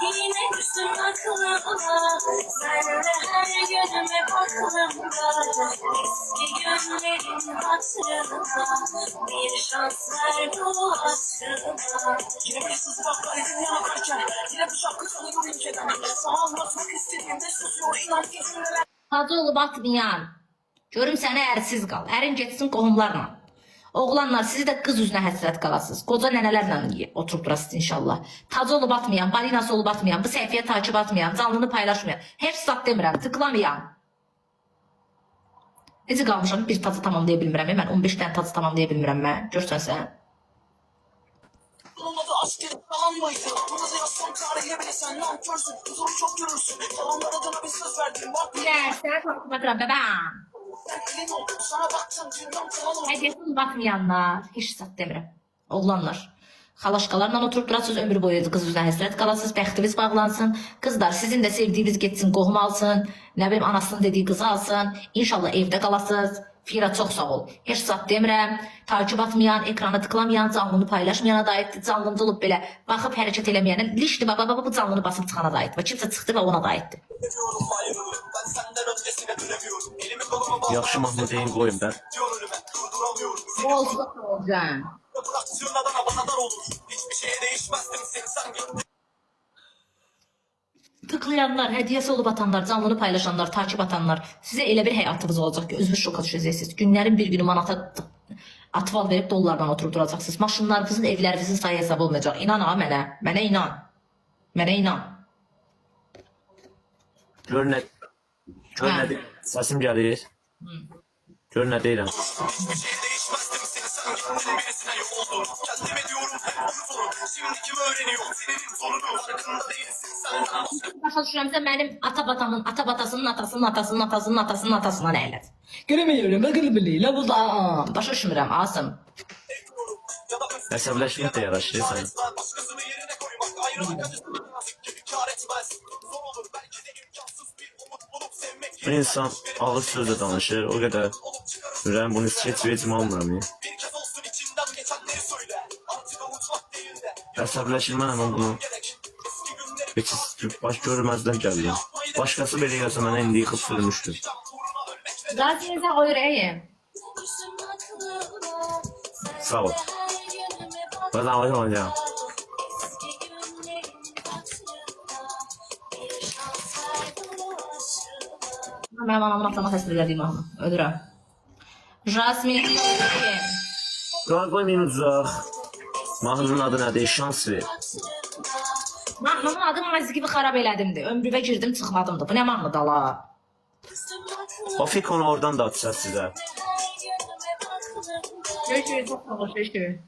Yine düştüm aklıma, sen de her günüme aklımda. Eski günlerin hatırına, bir şans ver bu aşkıma. Yine bir sızı bak kalbim yanarken, yine bir şarkı çalıyor ülkeden. Sana anlatmak istediğimde susuyor inan ki cümleler. Hacı olub atmayan. Görüm səni ərsiz qal. Ərin getsin qohumlarla. Oğlanlar sizi də qız üzünə həsrət qalasınız. Qoca nənələrlə oturub durasınız inşallah. Tacı olub atmayan, balinası olub atmayan, bu səhifəyə takip atmayan, canlını paylaşmayan. Heç zat demirəm, tıklamayan. Necə qalmışam? Bir tacı tamamlaya bilmirəm. Mən 15 dənə tacı tamamlaya bilmirəm mən. Görsən sən. Olmadı aşk falan mıydı? Bunu da yazsam tarihe bile sen nankörsün. Huzuru çok görürsün. Yalanlar adına bir söz verdim. Bak Yə, sənə takip atıram bəbəm. sen elin oldu. Sana baktım dünyam falan oldu. Hədiyyəsini batmayanlar, heç zat demirəm. Oğlanlar, xalaşqalarla oturub durasınız, ömür boyu qız üzrə həsrət qalasınız, bəxtiniz bağlansın. Qızlar, sizin də sevdiyiniz getsin, qohum alsın, nə bilim, anasının dediyi qızı alsın. İnşallah evdə qalasınız. Fira çox sağ ol. Heç zat demirəm. Takip atmayan, ekranı tıklamayan, canlını paylaşmayana da aiddir. Canlında olub belə baxıb hərəkət eləməyənə, lişdi baba bu canlını basıb çıxana da aiddir. Kimsə çıxdı və ona da aiddir. Ediyorum ayrılığı. Ben senden öncesine dönemiyorum. Elimi koluma bağlı. Yaxşı mahnı deyin qoyun da. Diyor önüme. Durduramıyorum. Olsun, olacaq. Bıraksın adana bana dar olur. Hiçbir şeye değişmezdim sen gittin. Tıklayanlar, hədiyyəsi olub atanlar, canlını paylaşanlar, takip atanlar, sizə elə bir həyatınız olacaq ki, özünüz şoka düşəcəksiniz. Günlərin bir günü manata atval verib dollardan oturub duracaqsınız. Maşınlarınızın, evlərinizin sayı hesab olmayacaq. İnan ha mənə, mənə inan. Mənə inan. Gör nə deyir. Səsim gəlir. Gör nə deyirəm. Hiçbir şeye değişmezdim sen gittin birisine yok oldun. Kendim ediyorum hep onu sorun. Şimdi kim öğreniyor senin sorunu farkında değilsin senden başka. Başa düşürəmsə mənim ata-batamın, ata-batasının, atasının, atasının, atasının, atasının, atasına nə elədi? Görəməyirəm, bəqəl biləylə bu da. Başa düşmürəm, Asım. Əsəbləşmə də yaraşır sənə. Başkasını yerine koymak ayrılık acısını nazik gibi kâr etmez. Zor olur belki de imkansız bir umut bulup sevmek. Bu insan ağır sözlə danışır, o qədər. Ürəyim bunu heç vecim almıram. Bir kez olsun içinden geçenleri söyle. Artık avutmak değil de. Əsəbləşmə mən bunu Gerek. Eski günleri heç baş görməzdən gəldim. Başqası belə gəlsə mənə indi yıxıb sürmüşdü. Zaten o ürəyim. Sağ ol. Ben anlayacağım. Mənim anamın atlamaq həsr elədiyim mahnı. Ödürəm. Jasmin ürəyim. Qoymayın uzaq. Mahnının adı nədir? Şans ver. Mahnının adı Mazi gibi xarab elədimdir. Ömrüvə girdim, çıxmadımdır. Bu nə mahnıdır la? O fikonu oradan da atacaq sizə. Görüşürüz, çok sağ ol, görüşürüz.